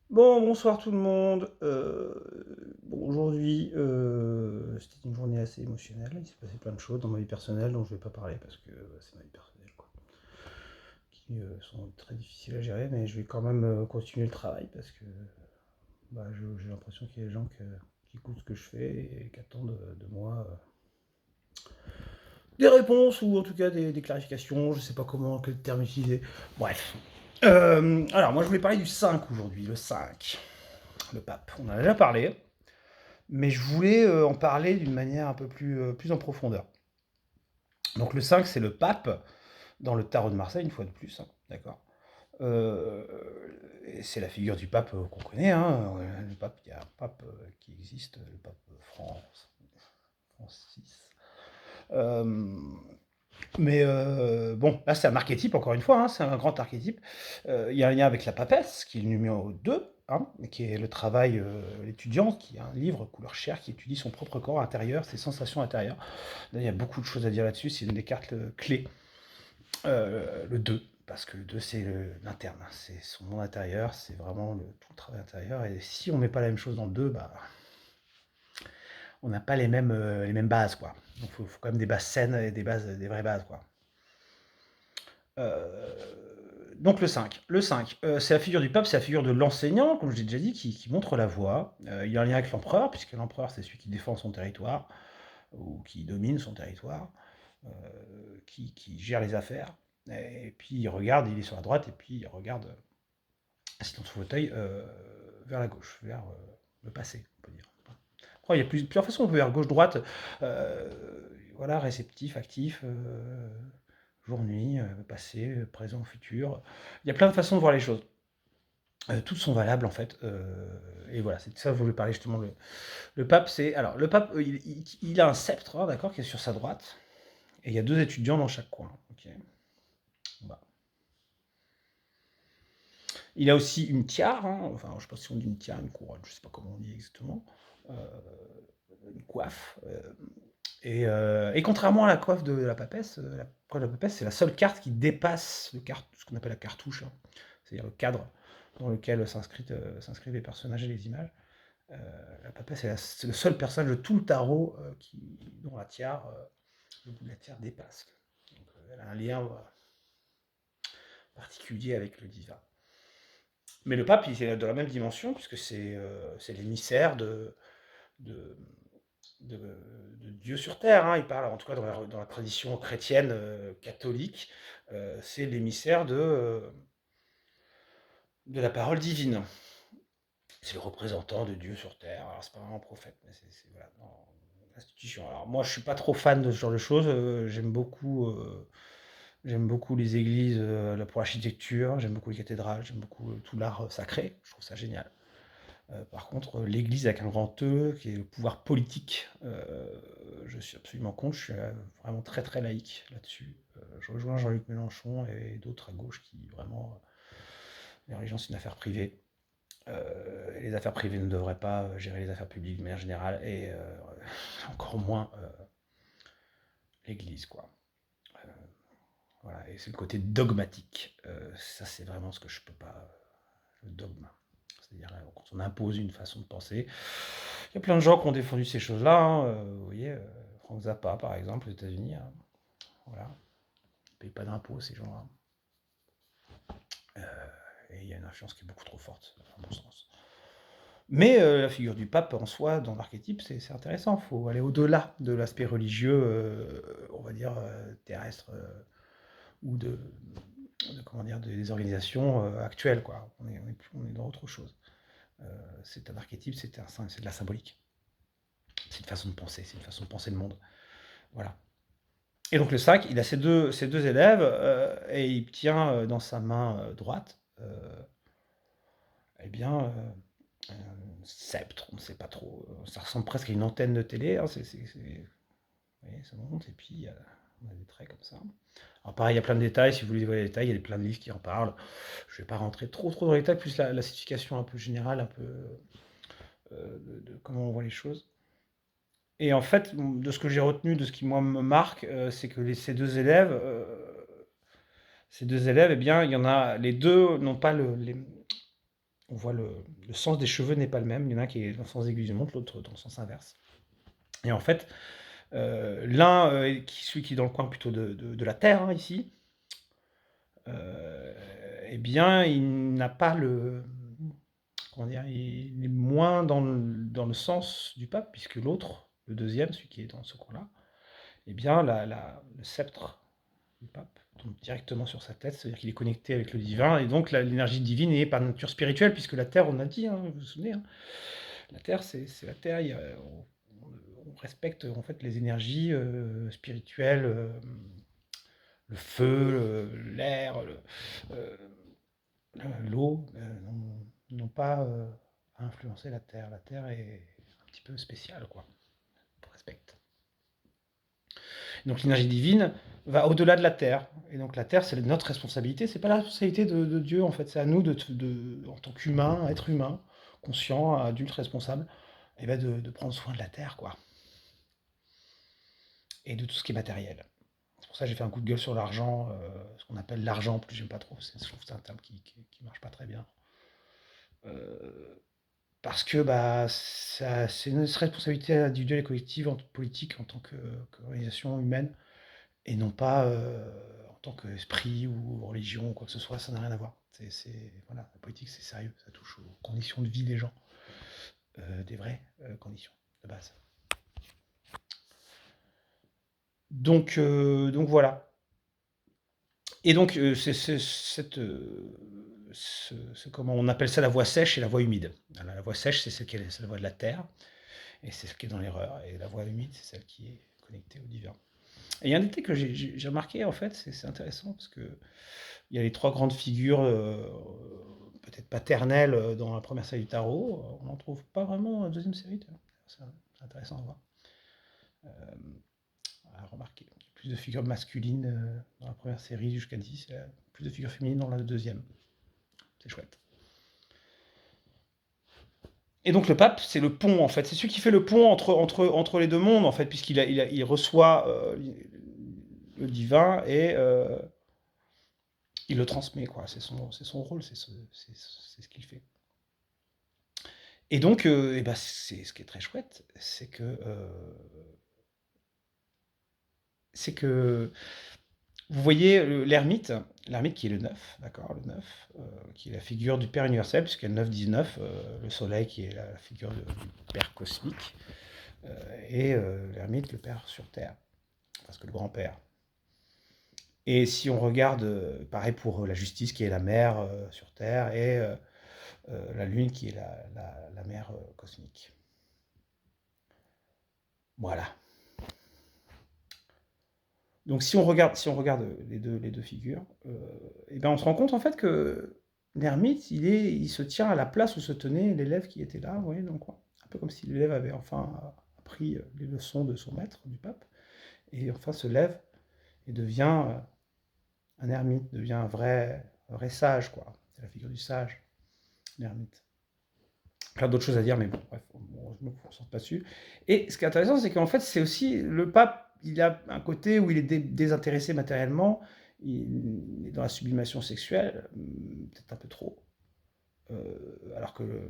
Bon, bonsoir tout le monde. Bon, aujourd'hui, c'était une journée assez émotionnelle. Il s'est passé plein de choses dans ma vie personnelle dont je vais pas parler parce que c'est ma vie personnelle, quoi, qui sont très difficiles à gérer. Mais je vais quand même continuer le travail parce que j'ai l'impression qu'il y a des gens qui écoutent ce que je fais et qui attendent de moi des réponses ou en tout cas des clarifications. Je sais pas quel terme utiliser. Bref. Alors, moi, je voulais parler du 5 aujourd'hui, le 5, le pape. On en a déjà parlé. Mais je voulais en parler d'une manière un peu plus en profondeur. Donc le 5, c'est le pape, dans le tarot de Marseille, une fois de plus, hein, d'accord. Euh, c'est la figure du pape qu'on connaît, hein. Le pape, il y a un pape qui existe, le pape Francis. Euh, mais bon, là c'est un archétype, encore une fois, hein, c'est un grand archétype. Il y a un lien avec la papesse, qui est le numéro 2, hein, qui est le travail, l'étudiant, qui a un livre couleur chair, qui étudie son propre corps intérieur, ses sensations intérieures. Là, il y a beaucoup de choses à dire là-dessus, c'est une des cartes clés, le 2, parce que le 2 c'est l'interne, hein, c'est son monde intérieur, c'est vraiment tout le travail intérieur, et si on met pas la même chose dans le 2, bah, on n'a pas les mêmes bases, quoi. Donc faut quand même des bases saines et des vraies bases, quoi. Donc le 5. Le 5, c'est la figure du pape, c'est la figure de l'enseignant, comme je l'ai déjà dit, qui montre la voie. Il y a un lien avec l'empereur, puisque l'empereur, c'est celui qui défend son territoire, ou qui domine son territoire, euh, qui gère les affaires. Et puis il regarde, il est sur la droite, et puis il regarde, assis dans son fauteuil, vers la gauche, vers le passé, on peut dire. Après, il y a plusieurs façons, on peut vers gauche-droite, euh, voilà, réceptif, actif, jour-nuit, passé, présent, futur. Il y a plein de façons de voir les choses. Toutes sont valables en fait. Et voilà, c'est de ça que je voulais parler justement. Le pape, c'est. Alors, le pape, il a un sceptre, hein, d'accord, qui est sur sa droite. Et il y a deux étudiants dans chaque coin. Ok. Voilà. Il a aussi une tiare, hein, enfin, je ne sais pas si on dit une tiare, une couronne, je ne sais pas comment on dit exactement. Euh, une coiffe. Et contrairement à la coiffe de la papesse, la coiffe de la papesse, c'est la seule carte qui dépasse ce qu'on appelle la cartouche, hein, c'est-à-dire le cadre dans lequel s'inscrivent les personnages et les images. Euh, la papesse, c'est le seul personnage de tout le tarot dont la tiare, le bout de la tiare dépasse. Donc, elle a un lien particulier avec le divin. Mais le pape, il est de la même dimension, puisque c'est l'émissaire de, de, de Dieu sur terre, hein. Il parle, en tout cas dans la tradition chrétienne catholique, c'est l'émissaire de la parole divine. C'est le représentant de Dieu sur terre. Alors, c'est pas vraiment un prophète, mais voilà, dans l'institution. Alors, moi, je suis pas trop fan de ce genre de choses. J'aime beaucoup les églises pour l'architecture, j'aime beaucoup les cathédrales, j'aime beaucoup tout l'art sacré. Je trouve ça génial. Par contre, l'Église avec un grand E, qui est le pouvoir politique, je suis absolument contre. Je suis vraiment très très laïque là-dessus. Je rejoins Jean-Luc Mélenchon et d'autres à gauche qui vraiment, les religions c'est une affaire privée. Les affaires privées ne devraient pas gérer les affaires publiques de manière générale, et encore moins l'Église, quoi. Euh, voilà, et c'est le côté dogmatique. Ça, c'est vraiment ce que je peux pas. Le dogme. C'est-à-dire quand on impose une façon de penser. Il y a plein de gens qui ont défendu ces choses-là, hein. Vous voyez, Frank Zappa, par exemple, aux États-Unis, hein. Voilà. Ils ne payent pas d'impôts, ces gens-là. Et il y a une influence qui est beaucoup trop forte, à mon sens. Mais la figure du pape en soi, dans l'archétype, c'est intéressant. Il faut aller au-delà de l'aspect religieux, on va dire, terrestre, ou comment dire, des organisations actuelles, quoi. On est dans autre chose. C'est un archétype, c'est de la symbolique. C'est une façon de penser, c'est une façon de penser le monde. Voilà. Et donc le sac, il a ses deux élèves, et il tient dans sa main droite, eh bien, un sceptre, on ne sait pas trop. Ça ressemble presque à une antenne de télé, hein, vous voyez, ça monte, et puis on a des traits comme ça. Alors pareil, il y a plein de détails, si vous voulez voir les détails, il y a plein de livres qui en parlent. Je ne vais pas rentrer trop dans les détails, plus la signification un peu générale, un peu de comment on voit les choses. Et en fait, de ce que j'ai retenu, de ce qui moi me marque, c'est que ces deux élèves, eh bien, il y en a, les deux n'ont pas on voit le sens des cheveux n'est pas le même. Il y en a un qui est dans le sens aiguille du montre, l'autre dans le sens inverse. Et en fait, l'un, celui qui est dans le coin plutôt de la Terre, hein, ici, eh bien, il n'a pas le... Comment dire? Il est moins dans le sens du pape, puisque l'autre, le deuxième, celui qui est dans ce coin-là, eh bien, le sceptre du pape tombe directement sur sa tête, c'est-à-dire qu'il est connecté avec le divin, et donc l'énergie divine est par nature spirituelle, puisque la Terre, on a dit, hein, vous vous souvenez, hein, la Terre, c'est la Terre, on respecte en fait les énergies spirituelles, le feu, l'air, euh, l'eau, n'ont pas à influencer la Terre. La Terre est un petit peu spéciale, quoi. On respecte. Donc l'énergie divine va au-delà de la Terre. Et donc la Terre, c'est notre responsabilité. C'est pas la responsabilité de Dieu, en fait. C'est à nous, en tant qu'humain, être humain, conscient, adulte, responsable, et ben de prendre soin de la Terre, quoi. Et de tout ce qui est matériel. C'est pour ça que j'ai fait un coup de gueule sur l'argent, ce qu'on appelle l'argent, plus j'aime pas trop. Je trouve que c'est un terme qui marche pas très bien. Parce que bah, c'est une responsabilité individuelle et collective, politique, en tant qu'organisation humaine, et non pas en tant qu'esprit ou religion ou quoi que ce soit, ça n'a rien à voir. Voilà, la politique, c'est sérieux, ça touche aux conditions de vie des gens, des vraies conditions de base. Donc voilà. Et donc, comment on appelle ça, la voie sèche et la voie humide. Voilà, la voie sèche, c'est la voie de la terre, et c'est celle qui est dans l'erreur. Et la voie humide, c'est celle qui est connectée au divin. Et il y a un détail que j'ai remarqué, en fait, c'est intéressant, parce que il y a les trois grandes figures, peut-être paternelles, dans la première série du tarot. On n'en trouve pas vraiment dans la deuxième série. C'est intéressant à voir, à remarquer. Plus de figures masculines dans la première série jusqu'à 10, plus de figures féminines dans la deuxième. C'est chouette. Et donc le pape, c'est le pont, en fait. C'est celui qui fait le pont entre les deux mondes, en fait, il reçoit le divin, et il le transmet, quoi. C'est son rôle, c'est ce qu'il fait. Et donc, et ben, c'est ce qui est très chouette, c'est que vous voyez l'ermite qui est le 9, d'accord, le 9, qui est la figure du Père universel, puisqu'il y a le 9-19, le soleil qui est la figure du Père cosmique, et l'ermite, le Père sur Terre, parce que le grand-père. Et si on regarde, pareil pour la justice qui est la mère sur Terre, et la lune qui est la mère cosmique. Voilà. Donc si on regarde les deux figures, et ben on se rend compte en fait que l'ermite, il se tient à la place où se tenait l'élève qui était là, vous voyez, donc un peu comme si l'élève avait enfin appris les leçons de son maître, du pape, et enfin se lève et devient un ermite, devient un vrai sage, quoi. C'est la figure du sage, l'ermite. Plein d'autres choses à dire, mais bon, bref, on ne me concentre pas dessus. Et ce qui est intéressant, c'est qu'en fait, c'est aussi le pape, il a un côté où il est désintéressé matériellement, il est dans la sublimation sexuelle, peut-être un peu trop. Alors que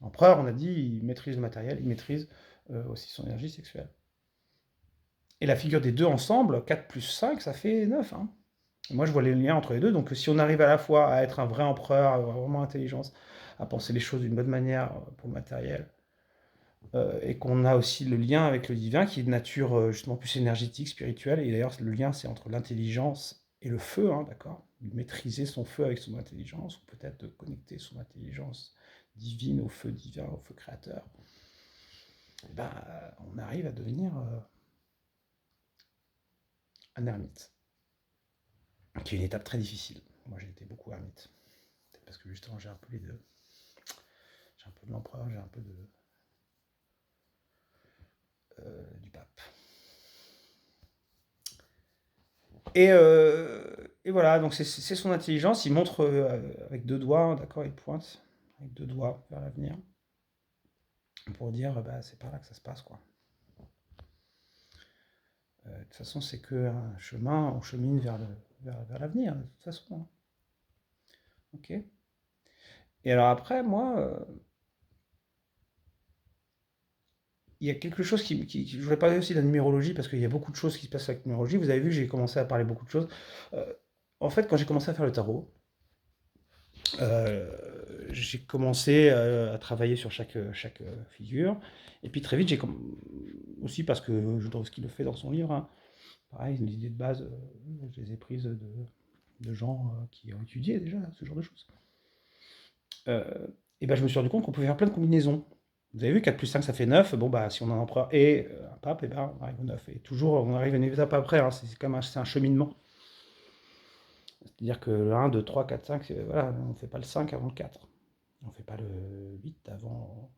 l'empereur, on a dit, il maîtrise le matériel, il maîtrise aussi son énergie sexuelle. Et la figure des deux ensemble, 4 plus 5, ça fait 9. Hein. Moi, je vois les liens entre les deux. Donc, si on arrive à la fois à être un vrai empereur, à avoir vraiment intelligence, à penser les choses d'une bonne manière pour le matériel, et qu'on a aussi le lien avec le divin qui est de nature justement plus énergétique, spirituelle. Et d'ailleurs, le lien, c'est entre l'intelligence et le feu, hein, d'accord? Maîtriser son feu avec son intelligence, ou peut-être de connecter son intelligence divine au feu divin, au feu créateur. Et ben, on arrive à devenir un ermite, qui est une étape très difficile. Moi, j'ai été beaucoup ermite. Peut-être parce que justement, j'ai un peu les deux. J'ai un peu de l'empereur, j'ai un peu du pape. Et voilà, donc c'est son intelligence. Il montre avec deux doigts, hein, d'accord, il pointe avec deux doigts vers l'avenir pour dire bah, c'est par là que ça se passe, quoi. De toute façon, c'est qu'un chemin, on chemine vers l'avenir, de toute façon. Hein. Ok. Et alors après, moi, il y a quelque chose je voudrais parler aussi de la numérologie, parce qu'il y a beaucoup de choses qui se passent avec la numérologie. Vous avez vu, j'ai commencé à parler beaucoup de choses. Euh, En fait, quand j'ai commencé à faire le tarot, euh, j'ai commencé à travailler sur chaque figure. Et puis très vite, aussi parce que Jodorowsky le fait dans son livre, hein, pareil, les idées de base, je les ai prises de gens qui ont étudié déjà ce genre de choses. Euh, et ben, je me suis rendu compte qu'on pouvait faire plein de combinaisons. Vous avez vu, 4 plus 5, ça fait 9. Bon, bah, si on a un empereur et un pape, et ben, on arrive au 9. Et toujours, on arrive à une étape après, hein. C'est comme c'est un cheminement. C'est-à-dire que le 1, 2, 3, 4, 5, voilà, on ne fait pas le 5 avant le 4. On ne fait pas le 8 avant.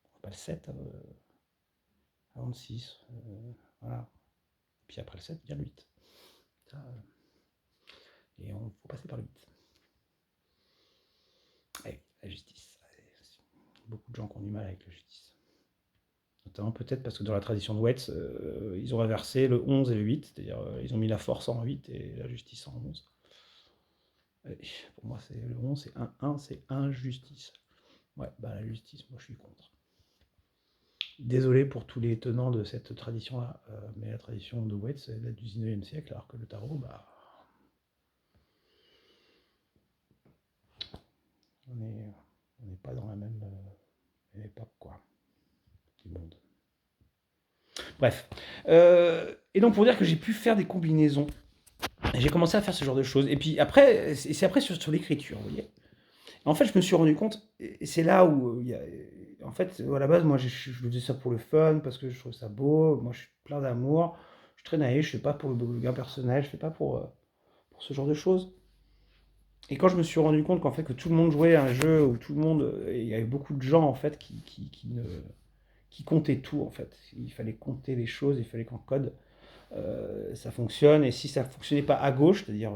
On fait pas le 7 avant le 6. Voilà. Puis après le 7, vient le 8. Ça, et on faut passer par le 8. Et la justice. Beaucoup de gens qui ont du mal avec la justice. Notamment peut-être parce que dans la tradition de Wetz, ils ont inversé le 11 et le 8, c'est-à-dire ils ont mis la force en 8 et la justice en 11. Et pour moi, c'est le 11, c'est 1, c'est injustice. Ouais, bah la justice, moi je suis contre. Désolé pour tous les tenants de cette tradition-là, mais la tradition de Wetz, elle date du 19e siècle, alors que le tarot, bah, on n'est pas dans la même époque, quoi, du monde. Bref. Et donc pour dire que j'ai pu faire des combinaisons, j'ai commencé à faire ce genre de choses. Et puis après, c'est après sur l'écriture, vous voyez. En fait, je me suis rendu compte, et c'est là où il y a. En fait, à la base, moi, je faisais ça pour le fun, parce que je trouve ça beau. Moi, je suis plein d'amour. Je suis très naïf, je fais pas pour le gain personnel, je fais pas pour ce genre de choses. Et quand je me suis rendu compte qu'en fait, que tout le monde jouait à un jeu où tout le monde. Il y avait beaucoup de gens, en fait, qui comptaient tout, en fait. Il fallait compter les choses, il fallait qu'en code, ça fonctionne. Et si ça ne fonctionnait pas à gauche, c'est-à-dire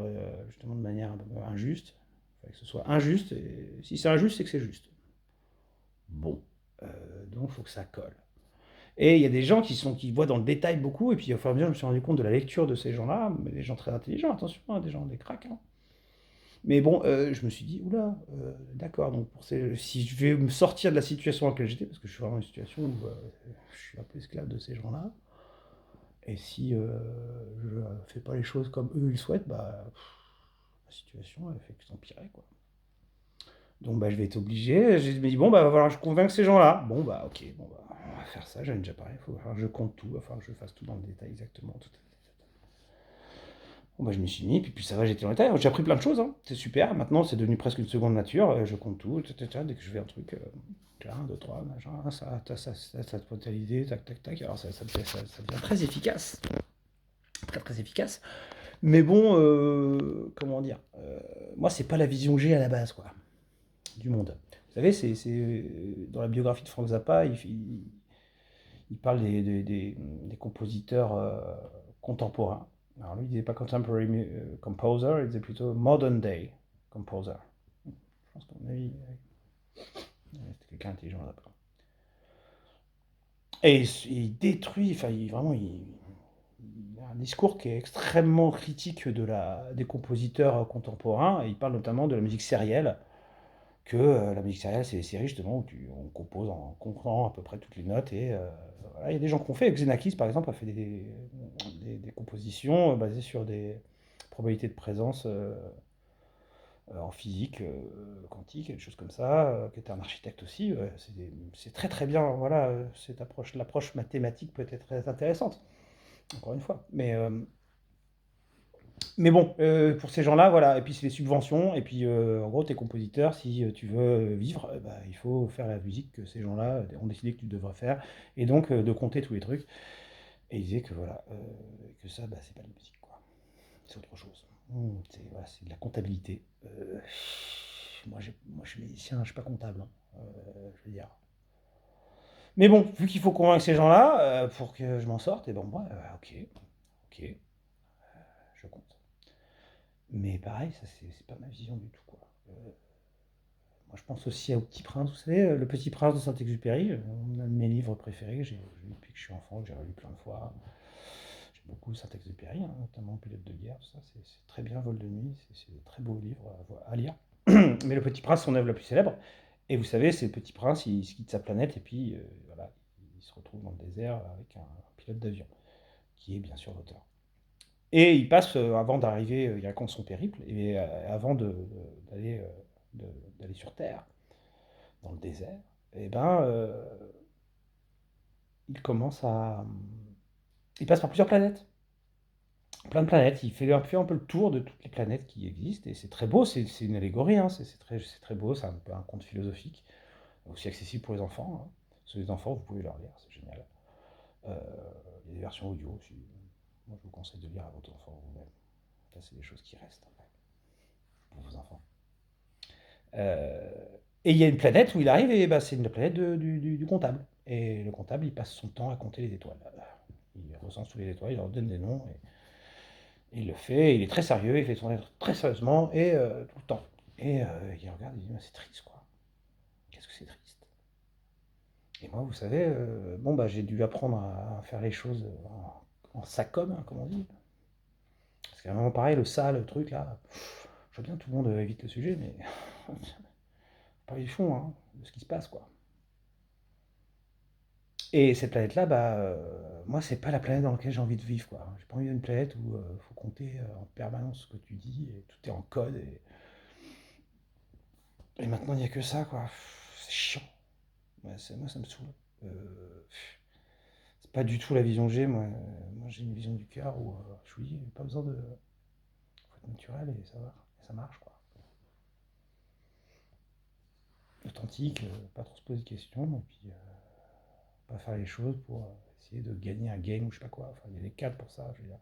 justement de manière un peu injuste, il fallait que ce soit injuste. Et si c'est injuste, c'est que c'est juste. Bon, donc il faut que ça colle. Et il y a des gens qui voient dans le détail beaucoup, et puis au fur et à mesure, je me suis rendu compte de la lecture de ces gens-là, mais des gens très intelligents, attention, hein, des gens, des cracks, hein. Mais bon, je me suis dit, oula, d'accord, donc si je vais me sortir de la situation dans laquelle j'étais, parce que je suis vraiment dans une situation où je suis un peu esclave de ces gens-là, et si je ne fais pas les choses comme eux ils souhaitent, bah, la situation, elle fait que s'empirer, quoi. Donc bah, je vais être obligé. Je me dis, bon, bah, va falloir que je convainque ces gens-là. Bon, bah, ok, bon, bah, on va faire ça, j'en ai déjà parlé. Il va falloir que je compte tout, il va falloir que je fasse tout dans le détail exactement. Tout. Bon, bah, je m'y suis mis, puis ça va, j'étais dans le détail. J'ai appris plein de choses, hein. C'est super. Maintenant, c'est devenu presque une seconde nature. Je compte tout, dès que je fais un truc. 1, 2, 3, machin, ça te potentialité, tac, tac, tac. Alors ça devient très efficace. Très, très efficace. Mais bon, comment dire, moi, c'est pas la vision que j'ai à la base, quoi, du monde. Vous savez, dans la biographie de Frank Zappa, il parle des compositeurs contemporains. Alors lui, il disait pas contemporary composer, il disait plutôt modern day composer. Je pense qu'à mon avis, c'était quelqu'un d'intelligent là-bas. Et il détruit, enfin, il a un discours qui est extrêmement critique des compositeurs contemporains. Et il parle notamment de la musique sérielle, que la musique sérielle, c'est les séries justement où on compose en comprenant à peu près toutes les notes. Et voilà, il y a des gens qui ont fait. Xenakis, par exemple, a fait des compositions basées sur des probabilités de présence en physique quantique, et des choses comme ça, qui était un architecte aussi. C'est très très bien. Voilà, l'approche mathématique peut être très intéressante, encore une fois. Mais bon, pour ces gens-là, voilà. Et puis c'est les subventions. Et puis en gros, t'es compositeur. Si tu veux vivre, bah, il faut faire la musique que ces gens-là ont décidé que tu devrais faire. Et donc de compter tous les trucs. Et ils disaient que voilà, que ça, bah, c'est pas de la musique, quoi. C'est autre chose. Voilà, c'est de la comptabilité. Moi, je suis musicien, je suis pas comptable, hein, je veux dire. Mais bon, vu qu'il faut convaincre ces gens-là pour que je m'en sorte, et bon, moi, ok, ok, je compte. Mais pareil, ça c'est pas ma vision du tout, quoi. Moi je pense aussi au Petit Prince, vous savez, Le Petit Prince de Saint-Exupéry, un de mes livres préférés, j'ai lu depuis que je suis enfant, que j'ai relu plein de fois. J'aime beaucoup Saint-Exupéry, hein, notamment Pilote de guerre, tout ça, c'est très bien, Vol de nuit, c'est de très beaux livres à lire. Mais le Petit Prince, son œuvre la plus célèbre, et vous savez, c'est le Petit Prince, il se quitte sa planète, et puis voilà, il se retrouve dans le désert avec un pilote d'avion, qui est bien sûr l'auteur. Et il passe, avant d'arriver, il raconte son périple, et avant d'aller d'aller sur Terre, dans le désert, et ben, il commence à... Il passe par plusieurs planètes. Plein de planètes. Il fait un peu le tour de toutes les planètes qui existent, et c'est très beau, c'est une allégorie, hein, c'est très beau, c'est un peu un conte philosophique, aussi accessible pour les enfants, hein. Parce que les enfants, vous pouvez leur lire, c'est génial. Euh, il y a des versions audio aussi. Moi, je vous conseille de lire à votre enfant vous-même. Ça, c'est des choses qui restent après, pour vos enfants. Euh, et il y a une planète où il arrive, et bah, c'est une planète du comptable. Et le comptable, il passe son temps à compter les étoiles. Il recense tous les étoiles, il leur donne des noms, et il le fait, il est très sérieux, il fait son œuvre très sérieusement, et tout le temps. Et il regarde, il dit, c'est triste, quoi. Qu'est-ce que c'est triste? Et moi, vous savez, bon, bah, j'ai dû apprendre à faire les choses en sacom, hein, comme on dit. Parce qu'à un moment pareil, le ça, le truc, là, je vois bien tout le monde évite le sujet, mais pas du fond, hein, de ce qui se passe, quoi. Et cette planète-là, bah, moi, c'est pas la planète dans laquelle j'ai envie de vivre, quoi. J'ai pas envie d'une planète où il faut compter en permanence ce que tu dis, et tout est en code, et maintenant, il n'y a que ça, quoi. C'est chiant. Ouais, moi, ça me saoule. Euh, c'est pas du tout la vision que j'ai, moi. Moi, j'ai une vision du cœur où je vous dis, pas besoin de. Faut être naturel, et ça va. Et ça marche, quoi. Authentique, pas trop se poser de questions, et puis pas faire les choses pour essayer de gagner un game ou je sais pas quoi. Enfin, il y a des cadres pour ça, je veux dire.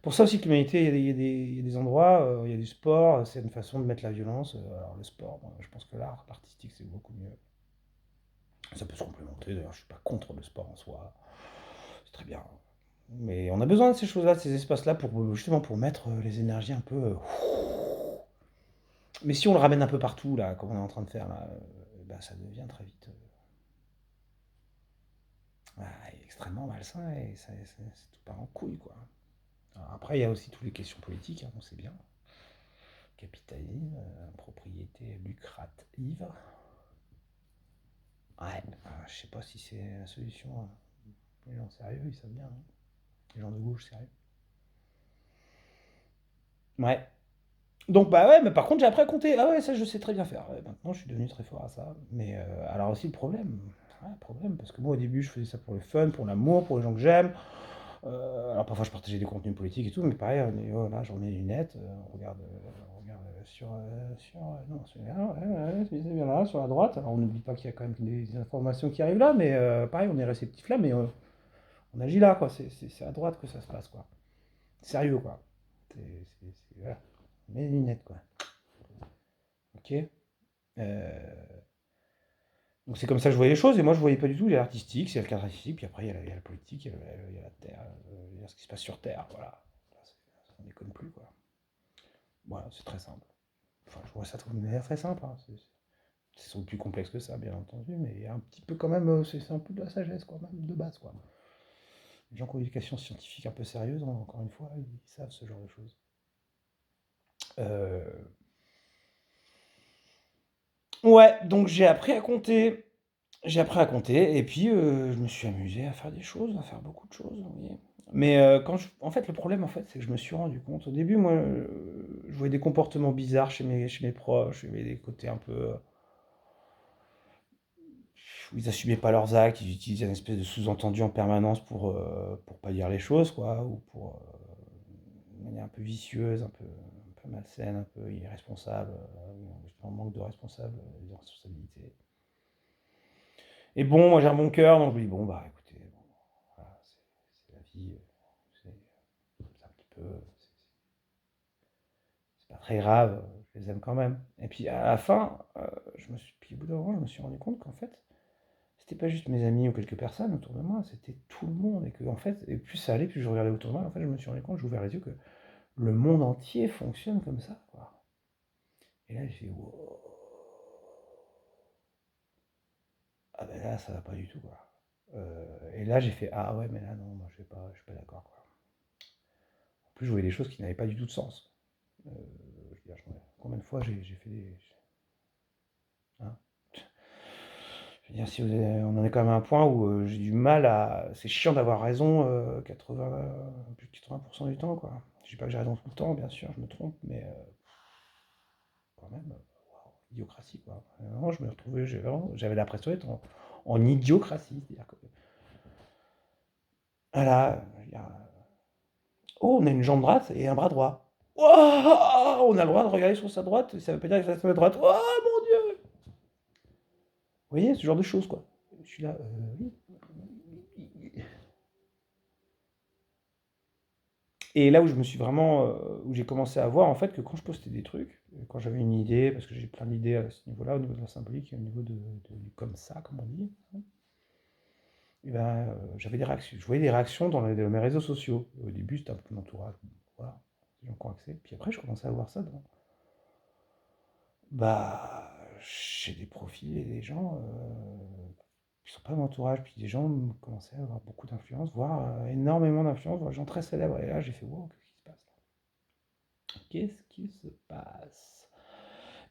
Pour ça aussi que l'humanité, il y a des endroits, il y a du sport, c'est une façon de mettre la violence. Alors le sport, moi, je pense que l'artistique, c'est beaucoup mieux. Ça peut se complémenter, d'ailleurs, je suis pas contre le sport en soi. C'est très bien. Mais on a besoin de ces choses-là, de ces espaces-là, pour justement pour mettre les énergies un peu. Mais si on le ramène un peu partout, là, comme on est en train de faire, là, bah, ça devient très vite extrêmement malsain, et c'est tout part en couille, quoi. Alors après, il y a aussi toutes les questions politiques, hein, on sait bien. Capitalisme, propriété lucrative. Ouais, je sais pas si c'est la solution, hein. Les gens sérieux, ils savent bien, hein. Les gens de gauche sérieux. Ouais. Donc bah ouais, mais par contre j'ai appris à compter. Ah ouais, ça je sais très bien faire. Ouais, maintenant je suis devenu très fort à ça. Mais alors aussi le problème, ouais, problème, parce que moi au début je faisais ça pour le fun, pour l'amour, pour les gens que j'aime. Alors parfois je partageais des contenus politiques et tout, mais pareil, oh, là je remets les lunettes, on regarde non, sur, ah, ouais, ouais, c'est bien là, sur la droite. Alors on n'oublie pas qu'il y a quand même des informations qui arrivent là, mais pareil, on est réceptif là, mais on agit là, quoi. C'est à droite que ça se passe, quoi. Sérieux, quoi. Voilà. On met les lunettes, quoi. Ok. Donc c'est comme ça que je voyais les choses, et moi je voyais pas du tout. Il y a l'artistique, c'est le cadre artistique, puis après il y a la politique, il y a la terre, il y a ce qui se passe sur Terre, voilà. Ça ne déconne plus, quoi. Voilà, c'est très simple. Enfin, je vois ça de manière très simple, hein. C'est sans doute plus complexe que ça, bien entendu, mais il y a un petit peu quand même, c'est un peu de la sagesse, quoi, même de base, quoi. Les gens qui ont une éducation scientifique un peu sérieuse, hein, encore une fois, ils savent ce genre de choses. Euh, Ouais, donc j'ai appris à compter. J'ai appris à compter, et puis je me suis amusé à faire des choses, à faire beaucoup de choses, vous voyez. Mais en fait, le problème, en fait, c'est que je me suis rendu compte. Au début, moi, je voyais des comportements bizarres chez mes proches, je voyais des côtés un peu où ils assumaient pas leurs actes, ils utilisaient une espèce de sous-entendu en permanence pour pas dire les choses, quoi, ou pour une manière un peu vicieuse, un peu malsaine, un peu irresponsable, justement, manque de responsabilité. Et bon, moi j'ai un bon cœur, donc je me dis, bon, bah écoutez, bon, voilà, c'est la vie, c'est un petit peu, c'est pas très grave, je les aime quand même. Et puis à la fin, puis au bout d'un moment, je me suis rendu compte qu'en fait, c'était pas juste mes amis ou quelques personnes autour de moi, c'était tout le monde. Et que, en fait, et plus ça allait, plus je regardais autour de moi, en fait, je me suis rendu compte, j'ai ouvert les yeux, que le monde entier fonctionne comme ça, quoi. Et là, j'ai fait, wow. Ah ben là, ça va pas du tout, quoi. Et là, j'ai fait, ah ouais, mais là, non, moi, je suis pas d'accord, quoi. En plus, je voyais des choses qui n'avaient pas du tout de sens. Je veux dire, combien de fois j'ai fait des... hein. Je veux dire, si on en est quand même à un point où j'ai du mal à... C'est chiant d'avoir raison plus de 80% du temps, quoi. Je dis pas que j'ai raison tout le temps, bien sûr, je me trompe, mais quand même, waouh, idiocratie, quoi. Vraiment, je me retrouvais, j'avais l'impression d'être en idiocratie, c'est-à-dire que... Voilà, je veux dire, oh, on a une jambe droite et un bras droit. Ouah, on a le droit de regarder sur sa droite, ça veut pas dire que c'est sa droite. Oh mon Dieu! Vous voyez, ce genre de choses, quoi. Je suis là, oui. Et là où je me suis vraiment, où j'ai commencé à voir en fait que quand je postais des trucs, quand j'avais une idée, parce que j'ai plein d'idées à ce niveau-là, au niveau de la symbolique et au niveau du comme ça, comme on dit, et ben, j'avais des réactions. Je voyais des réactions dans mes réseaux sociaux. Au début, c'était un peu mon entourage, voilà, les gens qui ont accès. Puis après, je commençais à voir ça dans, bah, chez des profils et des gens qui sont pas de mon entourage, puis des gens commençaient à avoir beaucoup d'influence, voire énormément d'influence, voire des gens très célèbres. Et là, j'ai fait, wow, qu'est-ce qui se passe là? Qu'est-ce qui se passe?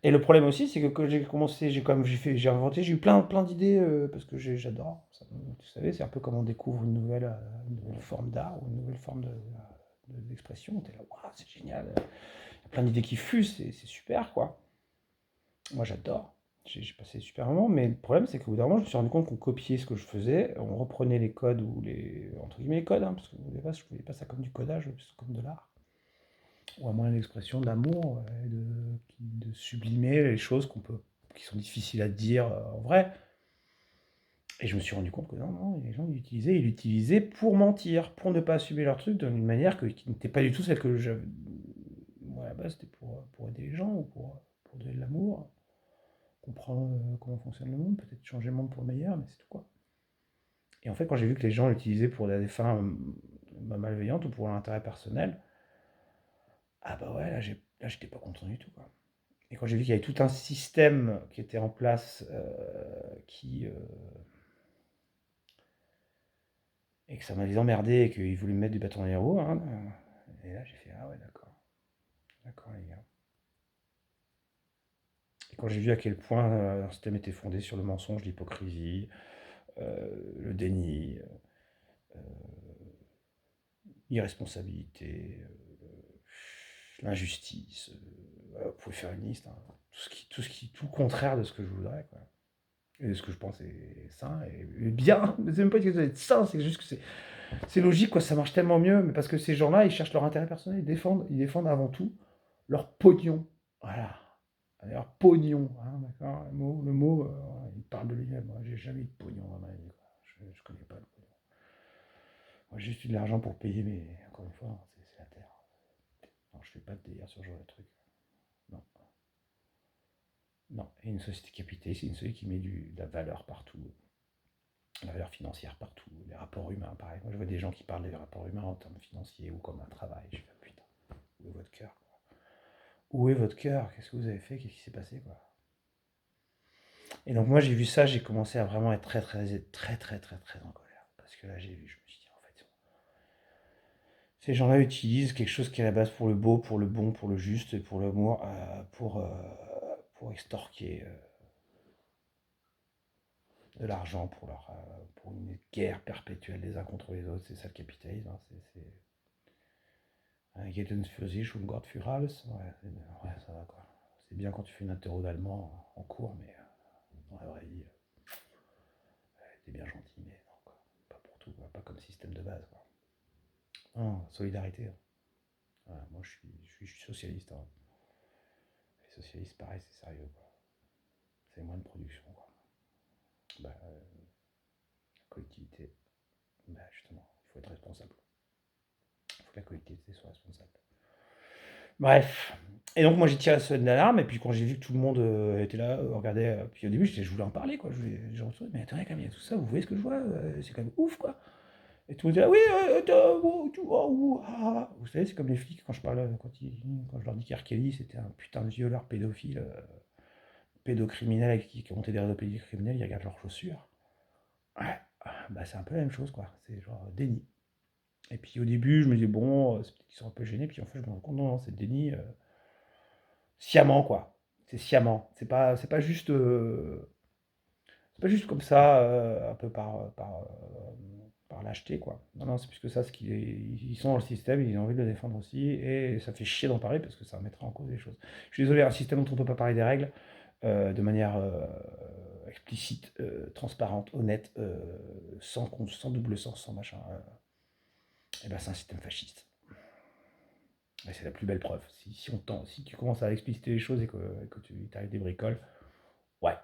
Et le problème aussi, c'est que quand j'ai commencé, j'ai inventé, j'ai eu plein d'idées parce que j'adore. Vous savez, c'est un peu comme on découvre une nouvelle forme d'art ou une nouvelle forme d'expression. T'es là, waouh, c'est génial. Il y a plein d'idées qui fusent, c'est super, quoi. Moi, j'adore. J'ai passé des super moments, mais le problème, c'est qu'au bout d'un moment, je me suis rendu compte qu'on copiait ce que je faisais, on reprenait les codes ou entre guillemets, les codes, hein, parce que au départ, je ne voyais pas ça comme du codage, plus comme de l'art ou un moyen d'expression d'amour, de sublimer les choses qui sont difficiles à dire en vrai. Et je me suis rendu compte que non, les gens ils l'utilisaient pour mentir, pour ne pas assumer leur truc d'une manière qui n'était pas du tout celle que j'avais. Moi, à la base, c'était pour aider les gens ou pour donner de l'amour, comprendre comment fonctionne le monde, peut-être changer le monde pour le meilleur, mais c'est tout, quoi. Et en fait, quand j'ai vu que les gens l'utilisaient pour des fins malveillantes ou pour l'intérêt personnel, ah bah ouais, là j'étais pas content du tout, quoi. Et quand j'ai vu qu'il y avait tout un système qui était en place, et que ça m'avait emmerdé et qu'ils voulaient me mettre du bâton dans les roues, hein, et là j'ai fait ah ouais, d'accord les gars. Et quand j'ai vu à quel point un système était fondé sur le mensonge, l'hypocrisie, le déni, euh, l'irresponsabilité, l'injustice, vous pouvez faire une liste, hein. Tout le contraire de ce que je voudrais, quoi. Et de ce que je pense est sain et bien. C'est même pas que c'est sain, c'est juste que c'est logique, quoi, ça marche tellement mieux, mais parce que ces gens-là, ils cherchent leur intérêt personnel, ils défendent avant tout leur pognon. Voilà. Leur pognon, hein, d'accord. Le mot, il parle de lui-même. Moi, j'ai jamais eu de pognon dans ma vie, quoi. Je connais pas le pognon. Moi, j'ai juste eu de l'argent pour payer, mais encore une fois, hein, c'est la terre. Non, je fais pas de délire sur ce genre de truc. Non, non. Et une société capitaliste, c'est une société qui met de la valeur partout, la valeur financière partout, les rapports humains, pareil. Moi, je vois des gens qui parlent des rapports humains en termes financiers ou comme un travail. Je fais putain, où est votre cœur, quoi? Où est votre cœur? Qu'est-ce que vous avez fait? Qu'est-ce qui s'est passé, quoi? Et donc moi j'ai vu ça, j'ai commencé à vraiment être très très très très très très en colère. Parce que là j'ai vu, je me suis dit en fait, ces gens-là utilisent quelque chose qui est à la base pour le beau, pour le bon, pour le juste, et pour l'amour, pour extorquer de l'argent, pour une guerre perpétuelle des uns contre les autres. C'est ça le capitalisme, hein. Jeden für sich und Gott für alles. Ouais, ouais, ça va, quoi. C'est bien quand tu fais une interro d'allemand en cours, mais dans la vraie vie, t'es bien gentil, mais non, quoi. Pas pour tout, quoi. Pas comme système de base, quoi. Non, solidarité, hein. Voilà, moi je suis socialiste, hein. Les socialistes, pareil, c'est sérieux, quoi. C'est moins de production, quoi. Bah, la collectivité, bah justement, il faut être responsable. Il faut que la collectivité soit responsable. Bref. Et donc moi j'ai tiré la sonnette d'alarme, et puis quand j'ai vu que tout le monde était là, regardait, puis au début je voulais en parler, quoi. Les gens mais attendez, quand même, il y a tout ça, vous voyez ce que je vois, c'est quand même ouf, quoi. Et tout le monde dit là, oui, vous savez, c'est comme les flics quand je parle, quand je leur dis qu'R. Kelly c'était un putain de violeur pédophile, pédocriminel qui montait des réseaux pédocriminels, ils regardent leurs chaussures. Ouais, bah c'est un peu la même chose, quoi. C'est genre déni. Et puis au début, je me dis, bon, c'est peut-être qu'ils sont un peu gênés, puis en fait, je me rends compte, non, c'est déni. Sciemment, quoi. C'est sciemment. C'est pas juste comme ça, un peu par lâcheté, quoi. Non, non, c'est plus que ça, ils sont dans le système, ils ont envie de le défendre aussi, et ça fait chier d'en parler parce que ça remettrait en cause des choses. Je suis désolé, un système dont on ne peut pas parler des règles de manière explicite, transparente, honnête, sans double sens, sans machin, et ben c'est un système fasciste. Et c'est la plus belle preuve. Si tu commences à expliciter les choses et que tu arrives des bricoles, ouais,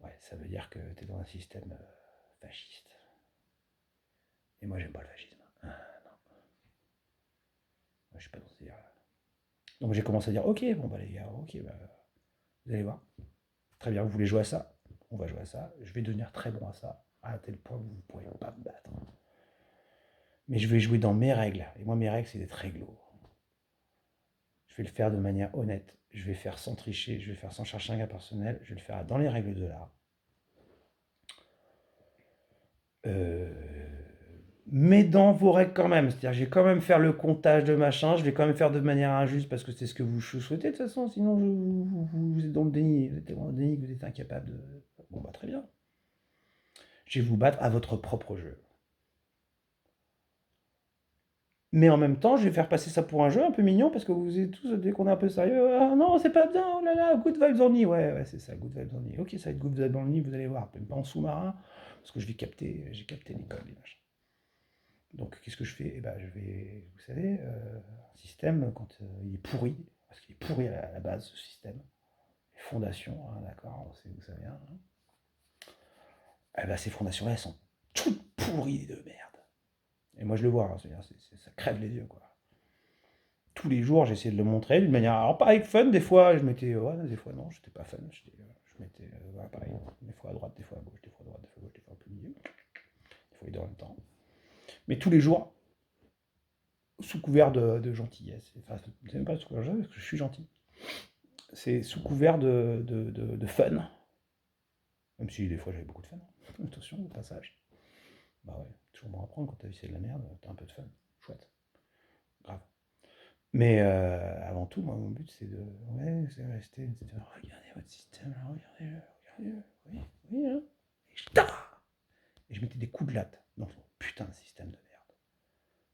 ouais, ça veut dire que tu es dans un système fasciste. Et moi, j'aime pas le fascisme. Ah, non, moi, je suis pas dans ce délire-là. Donc j'ai commencé à dire, ok, bon bah les gars, ok, bah, vous allez voir. Très bien, vous voulez jouer à ça? On va jouer à ça. Je vais devenir très bon à ça, à tel point que vous ne pourrez pas me battre. Mais je vais jouer dans mes règles. Et moi, mes règles, c'est d'être réglo. Je vais le faire de manière honnête. Je vais faire sans tricher. Je vais faire sans chercher un gars personnel. Je vais le faire dans les règles de l'art. Euh, mais dans vos règles quand même. C'est-à-dire, je vais quand même faire le comptage de machin. Je vais quand même faire de manière injuste parce que c'est ce que vous souhaitez de toute façon. Sinon, vous êtes dans le déni. Vous êtes dans le déni, vous êtes incapable de. Bon, bah très bien. Je vais vous battre à votre propre jeu. Mais en même temps, je vais faire passer ça pour un jeu un peu mignon parce que vous êtes tous, dès qu'on est un peu sérieux, ah non, c'est pas bien, oh là là, good vibes only. Ouais, ouais, c'est ça, good vibes only. Ok, ça va être good vibes only, vous allez voir, même pas en sous-marin, parce que j'ai capté l'école, les machins. Donc, qu'est-ce que je fais? Eh ben, je vais, vous savez, un système, quand il est pourri, parce qu'il est pourri à la base, ce système, les fondations, hein, d'accord, on sait d'où ça vient, hein. Eh ben, ces fondations-là, elles sont toutes pourries de merde. Et moi, je le vois, hein, ça crève les yeux, quoi. Tous les jours, j'essayais de le montrer d'une manière. Alors, pas avec fun, des fois, je mettais. Ouais, des fois, non, j'étais pas fun. Je mettais. Voilà, pareil. Des fois à droite, des fois à gauche, des fois à droite, des fois à gauche, des fois au milieu. Des fois les deux en même temps. Mais tous les jours, sous couvert de gentillesse. Enfin, c'est même pas sous couvert de gentillesse, parce que je suis gentil. C'est sous couvert de fun. Même si des fois j'avais beaucoup de fun. Attention, au passage. Bah ouais, toujours bon à prendre quand t'as vu c'est de la merde, t'as un peu de fun. Chouette. Grave. Mais avant tout, moi, mon but, c'est de rester, c'est de regarder votre système, là, regardez-le, regardez-le, oui, oui, hein. Et je mettais des coups de latte dans son putain de système de merde.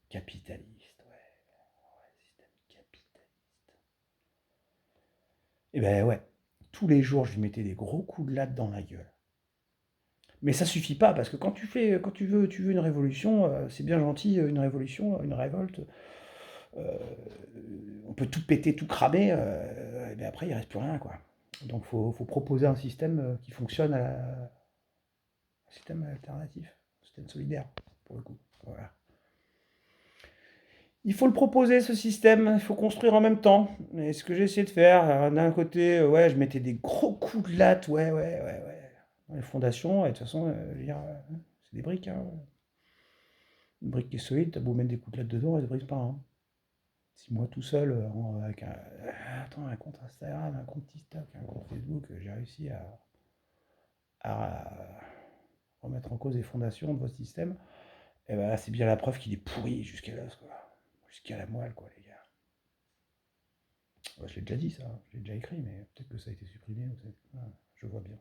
Capitaliste, ouais, système capitaliste. Et ben ouais, tous les jours, je lui mettais des gros coups de latte dans la gueule. Mais ça suffit pas, parce que quand tu veux une révolution, c'est bien gentil, une révolution, une révolte, euh, on peut tout péter, tout cramer, et bien après il reste plus rien, quoi. Donc faut proposer un système qui fonctionne, un système alternatif, un système solidaire pour le coup. Voilà. Il faut le proposer ce système, il faut construire en même temps. Et ce que j'ai essayé de faire, d'un côté, ouais, je mettais des gros coups de latte, ouais, dans les fondations, et de toute façon, je veux dire, c'est des briques, hein. Une brique qui est solide, t'as beau mettre des coups de latte dedans, elle ne brise pas, hein. Si moi tout seul, avec un compte Instagram, un compte TikTok, un compte Facebook, j'ai réussi à remettre en cause les fondations de votre système, et ben c'est bien la preuve qu'il est pourri jusqu'à l'os, quoi. Jusqu'à la moelle, quoi, les gars. Ouais, je l'ai déjà dit, ça, je l'ai déjà écrit, mais peut-être que ça a été supprimé. Je vois bien.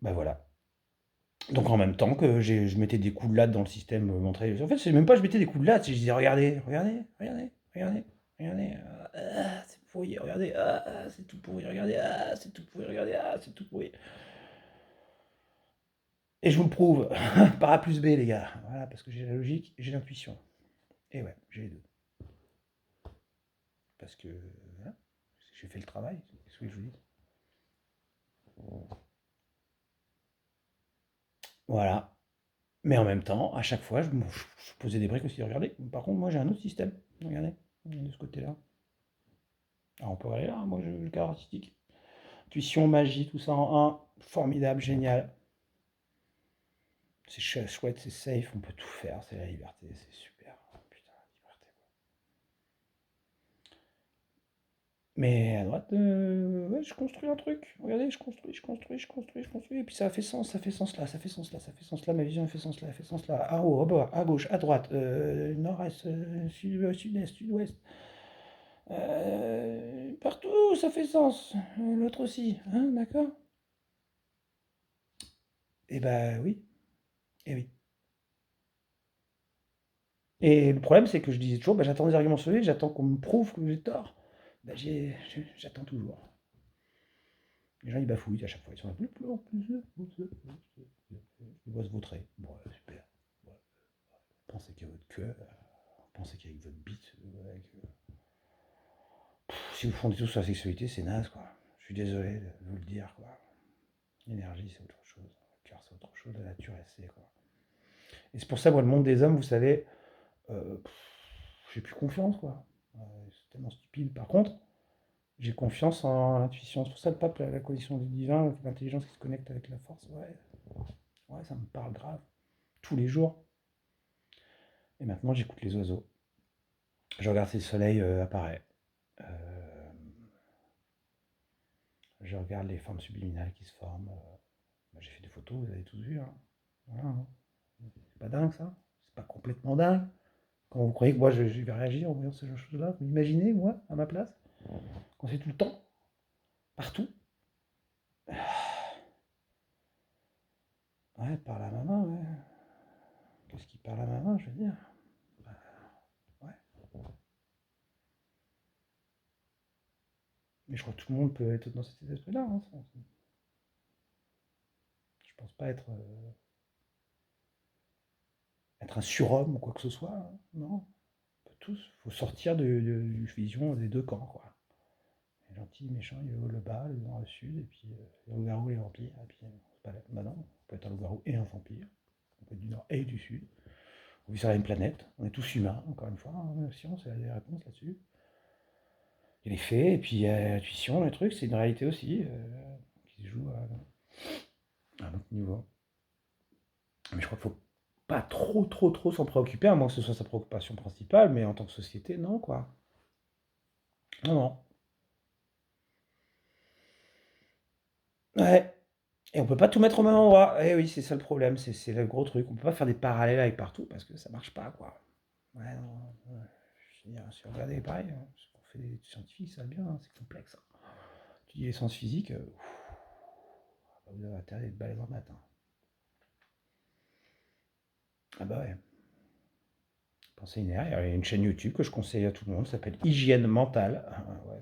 Ben voilà. Donc en même temps que je mettais des coups de latte dans le système, montrer. En fait, c'est même pas je mettais des coups de latte, je disais regardez, c'est pourri, regardez, c'est tout pourri, regardez, c'est tout pourri, regardez, c'est tout pourri. Et je vous le prouve, par A plus B, les gars. Voilà, parce que j'ai la logique et j'ai l'intuition. Et ouais, j'ai les deux. Parce que voilà, j'ai fait le travail, c'est ce que je vous dis. Voilà. Mais en même temps, à chaque fois, je posais des briques aussi. Regardez, par contre, moi j'ai un autre système. Regardez, de ce côté-là. Alors on peut aller là, moi je le cadre artistique. Intuition, magie, tout ça en un. Formidable, génial. C'est chouette, c'est safe, on peut tout faire, c'est la liberté, c'est super. Putain, la liberté. Mais à droite, ouais, je construis un truc. Regardez, je construis. Et puis ça fait sens, ça fait sens là, ça fait sens là, ça fait sens là, ma vision elle fait sens là, elle fait sens là. À haut, à bas, à gauche, à droite, nord-est, sud-est, sud-ouest. Partout, ça fait sens. L'autre aussi, hein, d'accord? Eh ben oui, eh oui. Et le problème, c'est que je disais toujours, bah, j'attends des arguments solides, j'attends qu'on me prouve que j'ai tort. Bah, j'attends toujours. Les gens, ils bafouillent à chaque fois. Ils sont là, ils doivent se vautrer. Bon, super. Ouais. Pensez qu'à votre cœur, pensez qu'avec votre bite, si vous fondez tout sur la sexualité, c'est naze, quoi. Je suis désolé de vous le dire, quoi. L'énergie, c'est autre chose. Le cœur, c'est autre chose. La nature, elle sait, quoi. Et c'est pour ça, moi, le monde des hommes, vous savez, euh, j'ai plus confiance, quoi. C'est tellement stupide. Par contre, j'ai confiance en l'intuition. C'est pour ça le pape, la condition du divin, l'intelligence qui se connecte avec la force. Ouais, ouais, ça me parle grave. Tous les jours. Et maintenant, j'écoute les oiseaux. Je regarde si le soleil apparaît. Euh, je regarde les formes subliminales qui se forment. Bah, j'ai fait des photos, vous avez tous vu, hein. Voilà, hein. C'est pas dingue ça? C'est pas complètement dingue? Quand vous croyez que moi je vais réagir en voyant ces choses-là, vous imaginez, moi, à ma place? Quand c'est tout le temps, partout. Ouais, par la maman, ouais. Qu'est-ce qui parle à ma main, je veux dire? Bah, ouais. Mais je crois que tout le monde peut être dans cet état d'esprit-là, hein. Je pense pas être un surhomme ou quoi que ce soit, hein. Non, on peut tous. Il faut sortir du vision des deux camps, quoi. Les gentils, les méchants, il y a le bas, le nord, le sud, et puis les loups-garous et les vampires. Et puis, c'est pas bah non, on peut être un loup-garou et un vampire. On peut être du nord et du sud. On vit sur la même planète. On est tous humains, encore une fois, hein. La science, elle a des réponses là-dessus. Il y a les faits, et puis il y a l'intuition, le truc, c'est une réalité aussi, qui se joue à un autre niveau. Mais je crois qu'il faut pas trop s'en préoccuper, à moins que ce soit sa préoccupation principale, mais en tant que société, non, quoi. Non, non. Ouais. Et on peut pas tout mettre au même endroit. Eh oui, c'est ça le problème, c'est le gros truc. On peut pas faire des parallèles avec partout parce que ça marche pas, quoi. Ouais, non, ouais. Je veux dire, si vous regardez pareil, hein, ce qu'on fait des scientifiques, ça va bien, hein, c'est complexe, hein. Tu dis les sciences physiques, vous avez intérêt d'être balèze en maths, hein. Ah bah ouais. Pensez linéaire, il y a une chaîne YouTube que je conseille à tout le monde, ça s'appelle Hygiène mentale. Ah, ouais,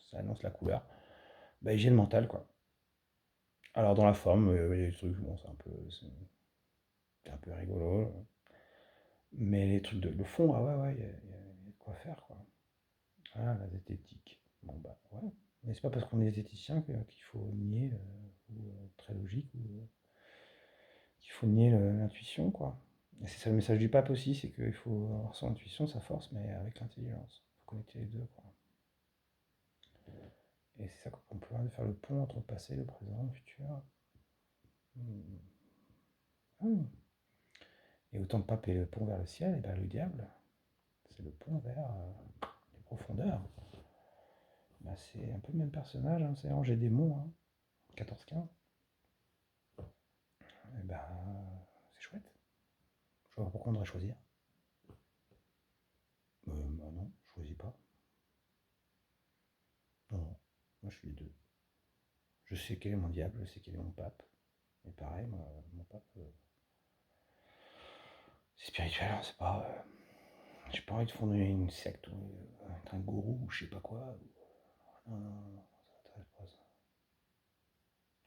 ça annonce la couleur. Bah, hygiène mentale, quoi. Alors, dans la forme, il y a des trucs, bon, c'est un peu rigolo. Mais les trucs de fond, ah ouais, ouais, il y a de quoi faire, quoi. Ah, la zététique. Bon, bah, ouais. Mais c'est pas parce qu'on est zététicien qu'il faut nier, ou très logique, ou qu'il faut nier l'intuition, quoi. Et c'est ça le message du pape aussi, c'est qu'il faut avoir son intuition, sa force, mais avec l'intelligence. Il faut connecter les deux, quoi. Et c'est ça qu'on peut faire le pont entre le passé, le présent, le futur. Hmm. Hmm. Et autant le pape est le pont vers le ciel, et ben le diable, c'est le pont vers les profondeurs. Bah, c'est un peu le même personnage, hein, c'est Angers Démon, hein, 14-15. Et ben, c'est chouette. Je vois pas pourquoi on devrait choisir. Bah non, je choisis pas. Non, non, moi je suis les deux. Je sais quel est mon diable, je sais quel est mon pape. Et pareil, moi, mon pape, c'est spirituel, hein, c'est pas. J'ai pas envie de fonder une secte ou être un gourou ou je sais pas quoi. Non, non, non, ça m'intéresse pas ça.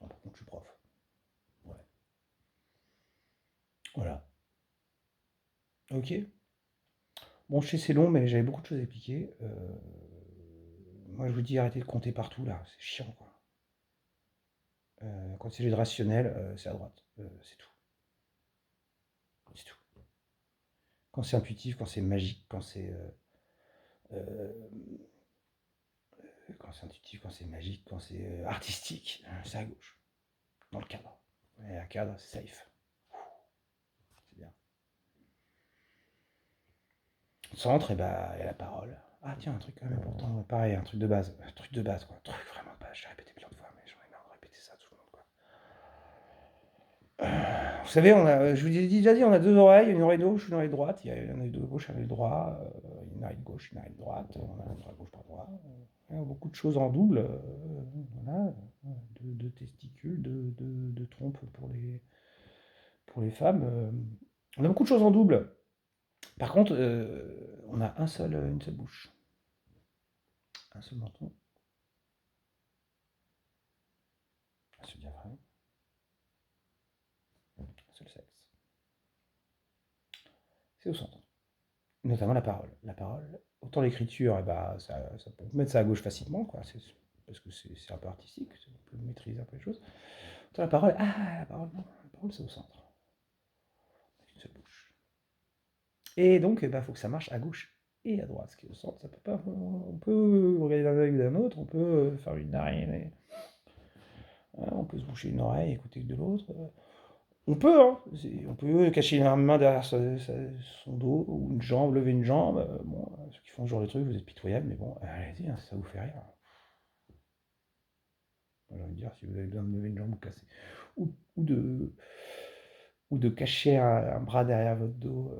Non, par contre, je suis prof. Ouais. Voilà. Ok. Bon, je sais, c'est long, mais j'avais beaucoup de choses à expliquer. Moi, je vous dis, arrêtez de compter partout, là. C'est chiant, quoi. Quand c'est du rationnel, c'est à droite. C'est tout. C'est tout. Quand c'est intuitif, quand c'est magique, euh, quand c'est intuitif, quand c'est magique, quand c'est artistique, c'est à gauche. Dans le cadre. Et un cadre, c'est safe. C'est bien. Centre, et bah, il y a la parole. Ah, tiens, un truc quand même important. Pareil, un truc de base. Un truc de base, quoi. Un truc vraiment de base. J'ai répété plein de fois, mais j'en ai marre de répéter ça à tout le monde, quoi. Vous savez, je vous ai déjà dit, on a deux oreilles, une oreille gauche, une oreille droite. Il y a un œil de gauche, un œil droit, une oreille gauche, une oreille droite. On a un bras gauche, bras droit. On a beaucoup de choses en double. Voilà, de testicules, de trompes pour les femmes. On a beaucoup de choses en double. Par contre, on a une seule bouche, un seul menton, un seul diaphragme, un seul sexe. C'est au centre. Notamment la parole. La parole, autant l'écriture, eh ben, ça peut mettre ça à gauche facilement, quoi. Parce que c'est un peu artistique, on peut maîtriser un peu les choses. Autant la parole, la parole, non, la parole c'est au centre. Avec une seule bouche. Et donc, il faut que ça marche à gauche et à droite. Ce qui est au centre, ça peut pas. On peut regarder d'un œil ou d'un autre, on peut faire une narine, on peut se boucher une oreille, écouter de l'autre. On peut, hein. On peut cacher une main derrière son dos, ou une jambe, lever une jambe. Bon, ceux qui font ce genre de trucs, vous êtes pitoyables, mais bon, allez-y, hein, ça vous fait rire. Moi, j'ai envie de dire, si vous avez besoin de lever une jambe ou casser, ou, ou de, ou de cacher un bras derrière votre dos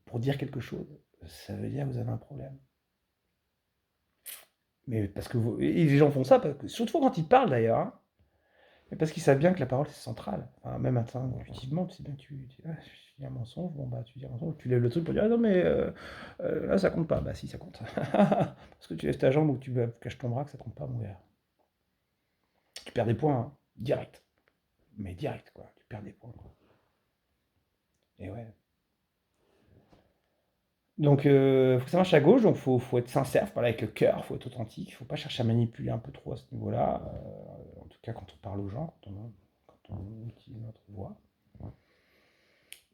pour dire quelque chose, ça veut dire que vous avez un problème. Mais parce que et les gens font ça, surtout quand ils parlent d'ailleurs, hein. Mais parce qu'ils savent bien que la parole c'est central. Enfin, même intuitivement, tu sais bien que je dis un mensonge, bon bah tu dis un mensonge, tu lèves le truc pour dire ah non mais là ça compte pas. Bah si ça compte. Parce que tu lèves ta jambe ou que tu caches ton bras que ça compte pas mon gars. Tu perds des points, hein, direct. Mais direct quoi, tu perds des points quoi. Et ouais. Donc faut que ça marche à gauche, donc faut être sincère, faut parler avec le cœur, faut être authentique, faut pas chercher à manipuler un peu trop à ce niveau-là. En tout cas quand on parle aux gens, quand on utilise notre voix.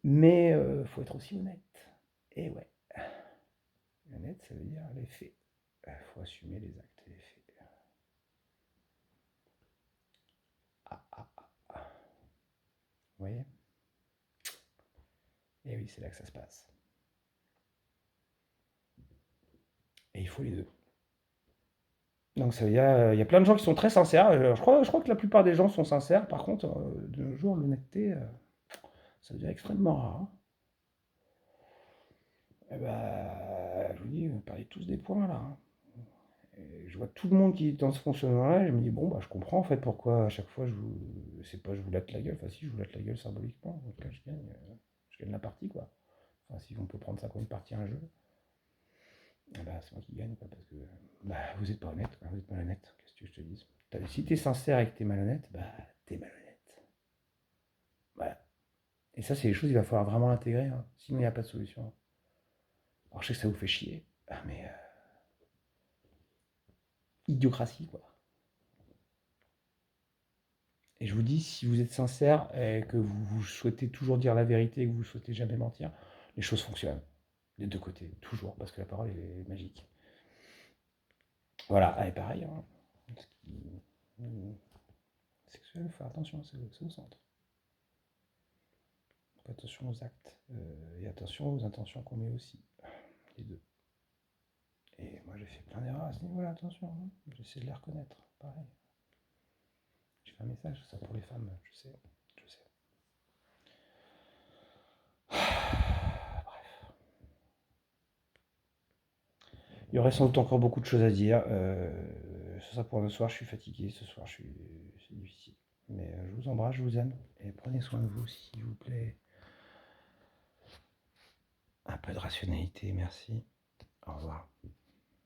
Mais faut être aussi honnête. Et ouais, honnête, ça veut dire les faits. Il faut assumer les actes et les faits. Ah, ah, ah. Vous voyez? Et oui, c'est là que ça se passe. Et il faut les deux. Donc ça veut dire, il y a plein de gens qui sont très sincères. Je crois que la plupart des gens sont sincères. Par contre, de nos jours, l'honnêteté, ça devient extrêmement rare, hein. Et bah, je vous dis, vous parlez tous des points là, hein. Et je vois tout le monde qui est dans ce fonctionnement-là, et je me dis, bon, bah, je comprends en fait pourquoi à chaque fois je vous. C'est pas je vous latte la gueule, enfin si, je vous latte la gueule symboliquement, en tout cas je gagne la partie quoi. Enfin, si on peut prendre ça comme une partie à un jeu, eh bah, c'est moi qui gagne quoi, parce que bah, vous êtes pas honnête, quoi, vous êtes malhonnête, qu'est-ce que je te dis. Si t'es sincère et que t'es malhonnête, bah, t'es malhonnête. Voilà. Et ça, c'est les choses, il va falloir vraiment l'intégrer, hein. Sinon, il n'y a pas de solution. Alors, je sais que ça vous fait chier, mais idiocratie quoi. Et je vous dis, si vous êtes sincère et que vous souhaitez toujours dire la vérité et que vous ne souhaitez jamais mentir, les choses fonctionnent. Des deux côtés, toujours, parce que la parole est magique. Voilà, et pareil, hein, ce qui sexuel, faut faire attention, c'est au centre. Faut attention aux actes et attention aux intentions qu'on met aussi, les deux. Et moi j'ai fait plein d'erreurs à ce niveau-là, attention, hein. J'essaie de les reconnaître, pareil. J'ai fait un message, ça pour les femmes, je sais. Il y aurait sans doute encore beaucoup de choses à dire. C'est ça pour ce soir, je suis fatigué, ce soir c'est difficile. Mais je vous embrasse, je vous aime, et prenez soin de vous s'il vous plaît. Un peu de rationalité, merci. Au revoir.